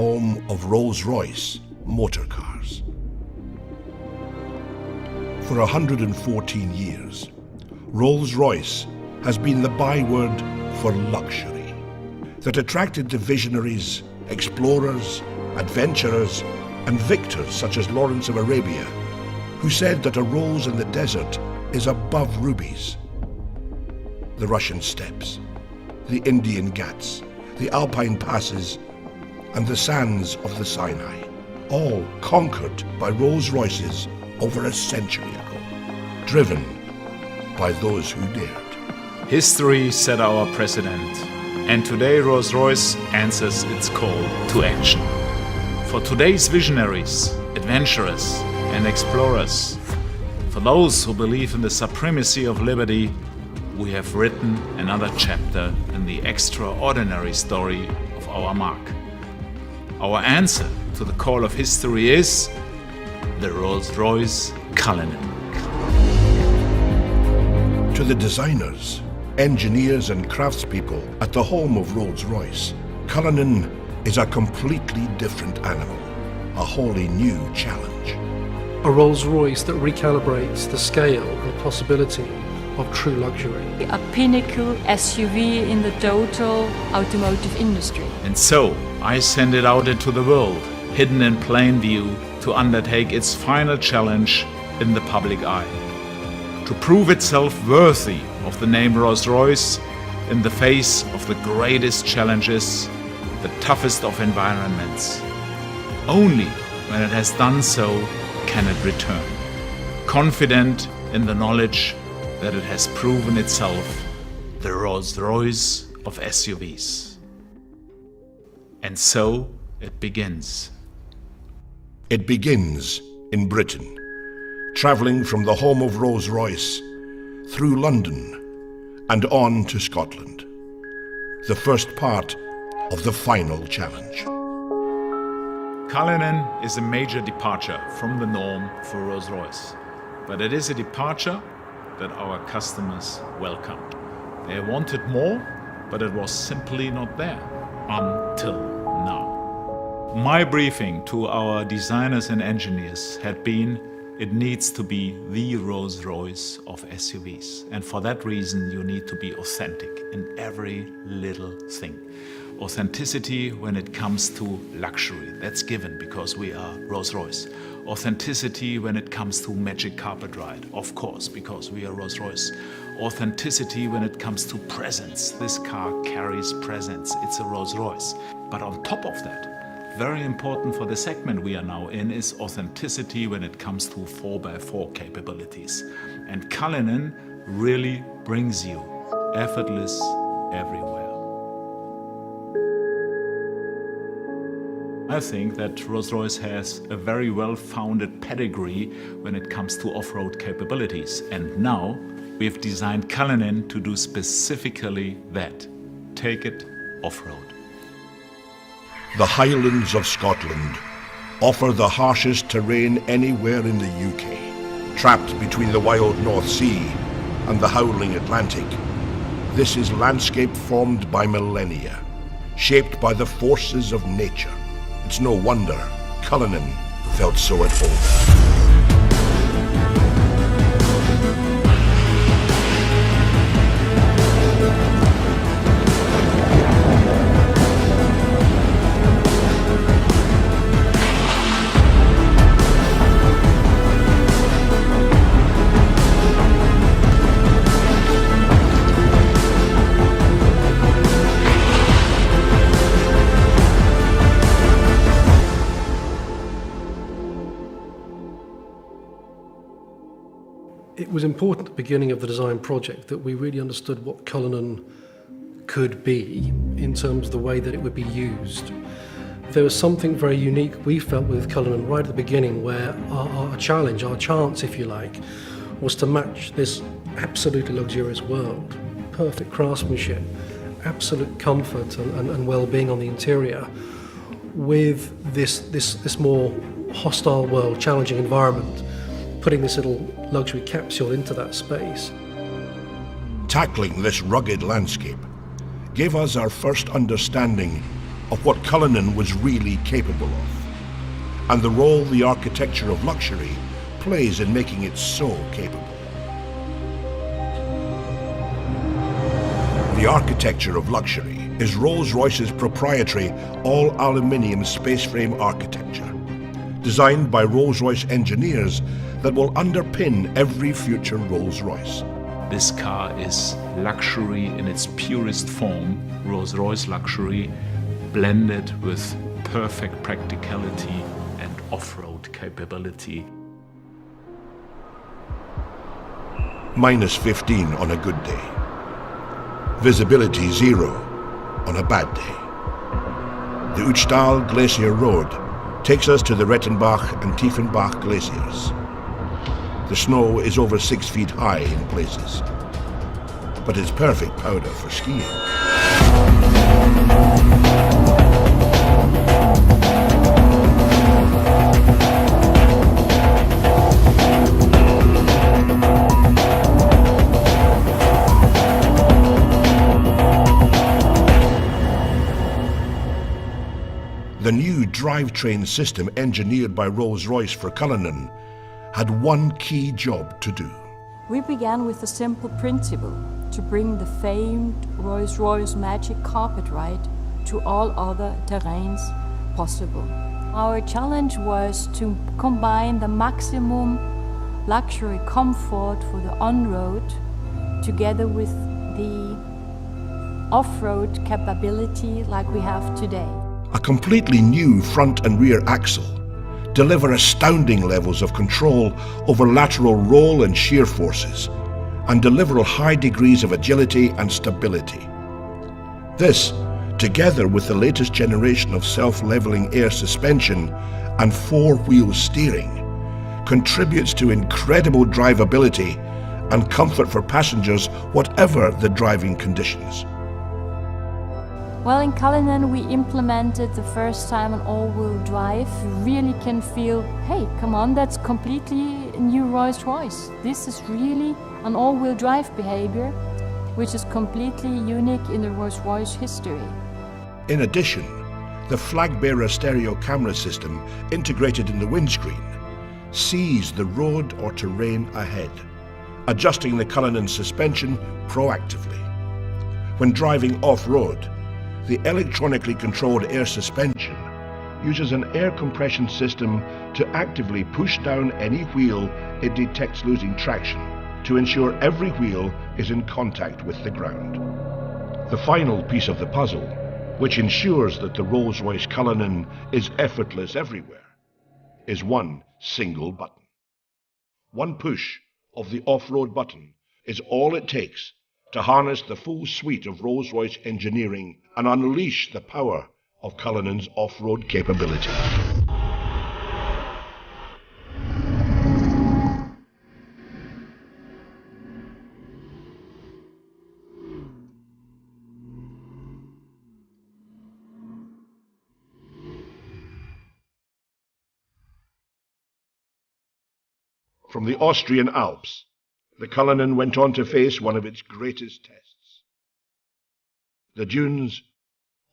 home of Rolls-Royce motor cars. For 114 years, Rolls-Royce has been the byword for luxury that attracted the visionaries, explorers, adventurers, and victors such as Lawrence of Arabia, who said that a rose in the desert is above rubies. The Russian steppes, the Indian Ghats, the Alpine passes, and the sands of the Sinai, all conquered by Rolls-Royces over a century ago, driven by those who dared. History set our precedent, and today Rolls-Royce answers its call to action. For today's visionaries, adventurers, and explorers, for those who believe in the supremacy of liberty, we have written another chapter in the extraordinary story of our mark. Our answer to the call of history is the Rolls-Royce Cullinan. To the designers, engineers and craftspeople at the home of Rolls-Royce, Cullinan is a completely different animal, a wholly new challenge. A Rolls-Royce that recalibrates the scale and possibility of true luxury. A pinnacle SUV in the total automotive industry. And so, I send it out into the world, hidden in plain view, to undertake its final challenge in the public eye. To prove itself worthy of the name Rolls-Royce in the face of the greatest challenges, the toughest of environments. Only when it has done so can it return, confident in the knowledge that it has proven itself the Rolls-Royce of SUVs. And so it begins. It begins in Britain, travelling from the home of Rolls-Royce through London and on to Scotland, the first part of the final challenge. Cullinan is a major departure from the norm for Rolls-Royce, but it is a departure that our customers welcomed. They wanted more, but it was simply not there until now. My briefing to our designers and engineers had been, it needs to be the Rolls-Royce of SUVs. And for that reason, you need to be authentic in every little thing. Authenticity when it comes to luxury, that's given because we are Rolls-Royce. Authenticity when it comes to magic carpet ride, of course, because we are Rolls-Royce. Authenticity when it comes to presence. This car carries presence, it's a Rolls-Royce. But on top of that, very important for the segment we are now in is authenticity when it comes to 4x4 capabilities. And Cullinan really brings you effortless everywhere. I think that Rolls-Royce has a very well-founded pedigree when it comes to off-road capabilities. And now we've designed Cullinan to do specifically that. Take it off-road. The Highlands of Scotland offer the harshest terrain anywhere in the UK. Trapped between the wild North Sea and the howling Atlantic, this is landscape formed by millennia, shaped by the forces of nature. It's no wonder Cullinan felt so at home. It was important at the beginning of the design project that we really understood what Cullinan could be in terms of the way that it would be used. There was something very unique we felt with Cullinan right at the beginning, where our challenge, our chance if you like, was to match this absolutely luxurious world, perfect craftsmanship, absolute comfort and well-being on the interior, with this more hostile world, challenging environment, putting this little luxury capsule into that space. Tackling this rugged landscape gave us our first understanding of what Cullinan was really capable of, and the role the architecture of luxury plays in making it so capable. The architecture of luxury is Rolls-Royce's proprietary all-aluminium space frame architecture, designed by Rolls-Royce engineers that will underpin every future Rolls-Royce. This car is luxury in its purest form, Rolls-Royce luxury, blended with perfect practicality and off-road capability. Minus 15 on a good day. Visibility 0 on a bad day. The Uchtal Glacier Road takes us to the Rettenbach and Tiefenbach glaciers. The snow is over 6 feet high in places, but it's perfect powder for skiing. The new drivetrain system engineered by Rolls-Royce for Cullinan had one key job to do. We began with a simple principle: to bring the famed Rolls-Royce magic carpet ride to all other terrains possible. Our challenge was to combine the maximum luxury comfort for the on-road together with the off-road capability like we have today. A completely new front and rear axle deliver astounding levels of control over lateral roll and shear forces, and deliver high degrees of agility and stability. This, together with the latest generation of self-leveling air suspension and four-wheel steering, contributes to incredible drivability and comfort for passengers whatever the driving conditions. Well, in Cullinan we implemented the first time an all-wheel drive. You really can feel, hey, come on, that's completely a new Rolls-Royce. This is really an all-wheel drive behavior, which is completely unique in the Rolls-Royce history. In addition, the flag-bearer stereo camera system integrated in the windscreen sees the road or terrain ahead, adjusting the Cullinan suspension proactively. When driving off-road, the electronically controlled air suspension uses an air compression system to actively push down any wheel it detects losing traction to ensure every wheel is in contact with the ground. The final piece of the puzzle, which ensures that the Rolls-Royce Cullinan is effortless everywhere, is one single button. One push of the off-road button is all it takes to harness the full suite of Rolls-Royce engineering and unleash the power of Cullinan's off-road capability. From the Austrian Alps, the Cullinan went on to face one of its greatest tests: the dunes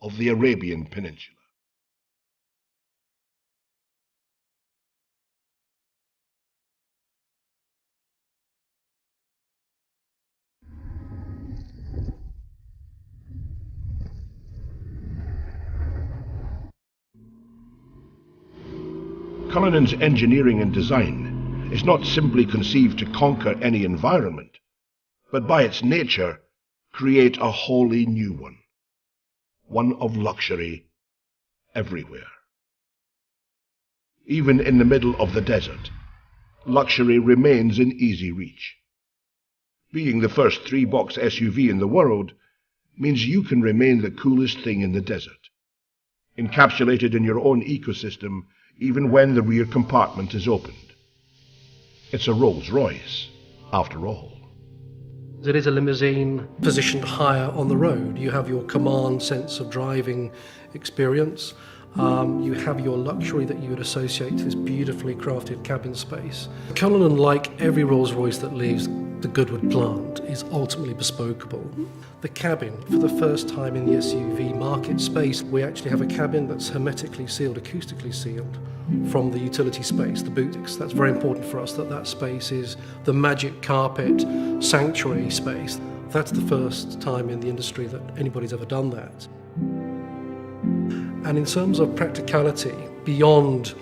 of the Arabian Peninsula. Cullinan's engineering and design is not simply conceived to conquer any environment, but by its nature, create a wholly new one. One of luxury everywhere. Even in the middle of the desert, luxury remains in easy reach. Being the first three-box SUV in the world means you can remain the coolest thing in the desert, encapsulated in your own ecosystem even when the rear compartment is opened. It's a Rolls-Royce, after all. It is a limousine positioned higher on the road. You have your command sense of driving experience. You have your luxury that you would associate to this beautifully crafted cabin space. Cullinan, like every Rolls-Royce that leaves, the Goodwood plant is ultimately bespokeable. The cabin, for the first time in the SUV market space, we actually have a cabin that's hermetically sealed, acoustically sealed from the utility space, the boot. That's very important for us, that space is the magic carpet sanctuary space. That's the first time in the industry that anybody's ever done that. And in terms of practicality, beyond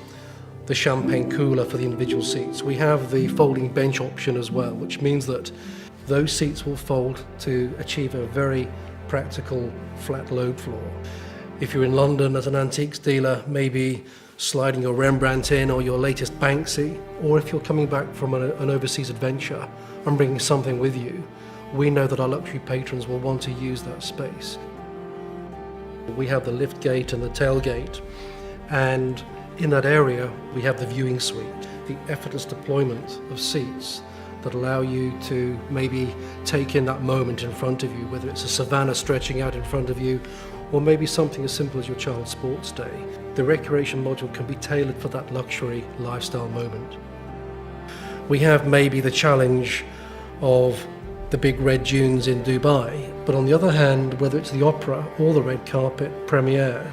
the champagne cooler for the individual seats, we have the folding bench option as well, which means that those seats will fold to achieve a very practical flat load floor. If you're in London as an antiques dealer, maybe sliding your Rembrandt in or your latest Banksy, or if you're coming back from an overseas adventure and bringing something with you, we know that our luxury patrons will want to use that space. We have the lift gate and the tailgate, and in that area we have the viewing suite, the effortless deployment of seats that allow you to maybe take in that moment in front of you, whether it's a savannah stretching out in front of you, or maybe something as simple as your child's sports day. The recreation module can be tailored for that luxury lifestyle moment. We have maybe the challenge of the big red dunes in Dubai, but on the other hand, whether it's the opera or the red carpet premiere,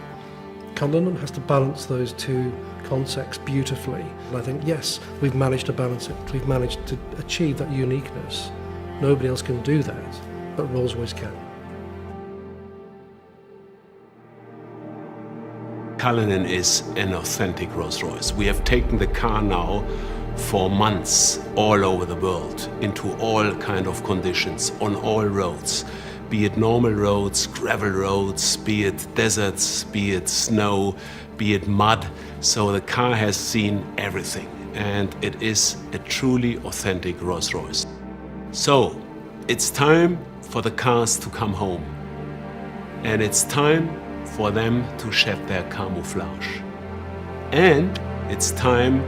Cullinan has to balance those two concepts beautifully. And I think, yes, we've managed to balance it. We've managed to achieve that uniqueness. Nobody else can do that, but Rolls-Royce can. Cullinan is an authentic Rolls-Royce. We have taken the car now for months all over the world, into all kind of conditions, on all roads. Be it normal roads, gravel roads, be it deserts, be it snow, be it mud. So the car has seen everything, and it is a truly authentic Rolls-Royce. So it's time for the cars to come home, and it's time for them to shed their camouflage. And it's time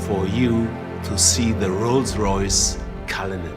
for you to see the Rolls-Royce Cullinan.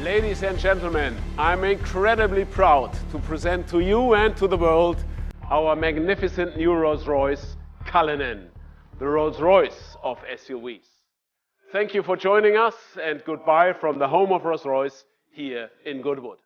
Ladies and gentlemen, I'm incredibly proud to present to you and to the world our magnificent new Rolls-Royce Cullinan, the Rolls-Royce of SUVs. Thank you for joining us, and goodbye from the home of Rolls-Royce here in Goodwood.